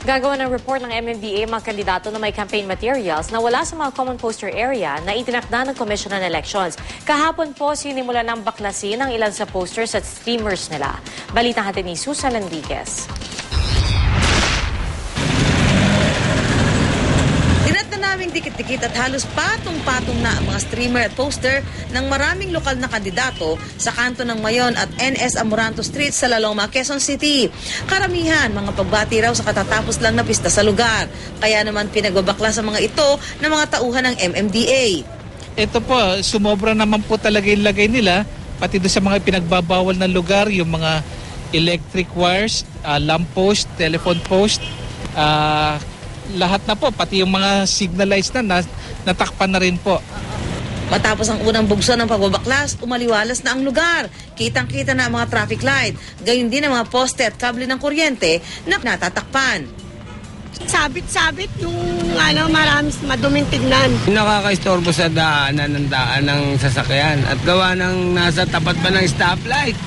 Gagawa ng report ng MMDA mga kandidato na may campaign materials na wala sa mga common poster area na itinakda ng Commission on Elections. Kahapon po, sinimula ng baklasin ang ilan sa posters at streamers nila. Balita natin ni Susan Enriquez. Naming dikit-dikit at halos patong-patong na ang mga streamer at poster ng maraming lokal na kandidato sa kanto ng Mayon at NS Amoranto Street sa Laloma, Quezon City. Karamihan, mga pagbati raw sa katatapos lang na pista sa lugar. Kaya naman pinagbabakla sa mga ito ng mga tauhan ng MMDA. Ito po, sumobra naman po talaga yung lagay nila, pati doon sa mga pinagbabawal na lugar, yung mga electric wires, lamp post, telephone post, lahat na po, pati yung mga signalized na natakpan na rin po. Matapos ang unang bugso ng pagbabaklas, umaliwalas na ang lugar. Kitang-kita na ang mga traffic light. Gayon din ang mga poste at kable ng kuryente na natatakpan. Sabit-sabit yung marami maduming tignan. Nakakaistorbo sa daanan ng sasakyan at gawa ng nasa tapat pa ng stoplight.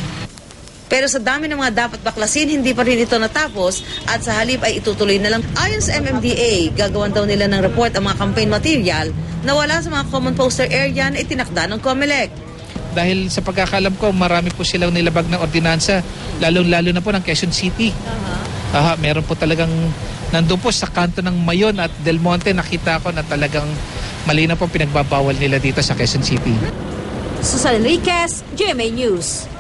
Pero sa dami ng mga dapat baklasin, hindi pa rin ito natapos at sa halip ay itutuloy na lang. Ayon sa MMDA, gagawan daw nila ng report ang mga campaign material na wala sa mga common poster area na itinakda ng COMELEC. Dahil sa pagkakalam ko, marami po silang nilabag ng ordinansa, lalong-lalo na po ng Quezon City. Meron po talagang nandun po sa kanto ng Mayon at Del Monte, nakita ko na talagang mali na po pinagbabawal nila dito sa Quezon City. Susan Enriquez, GMA News.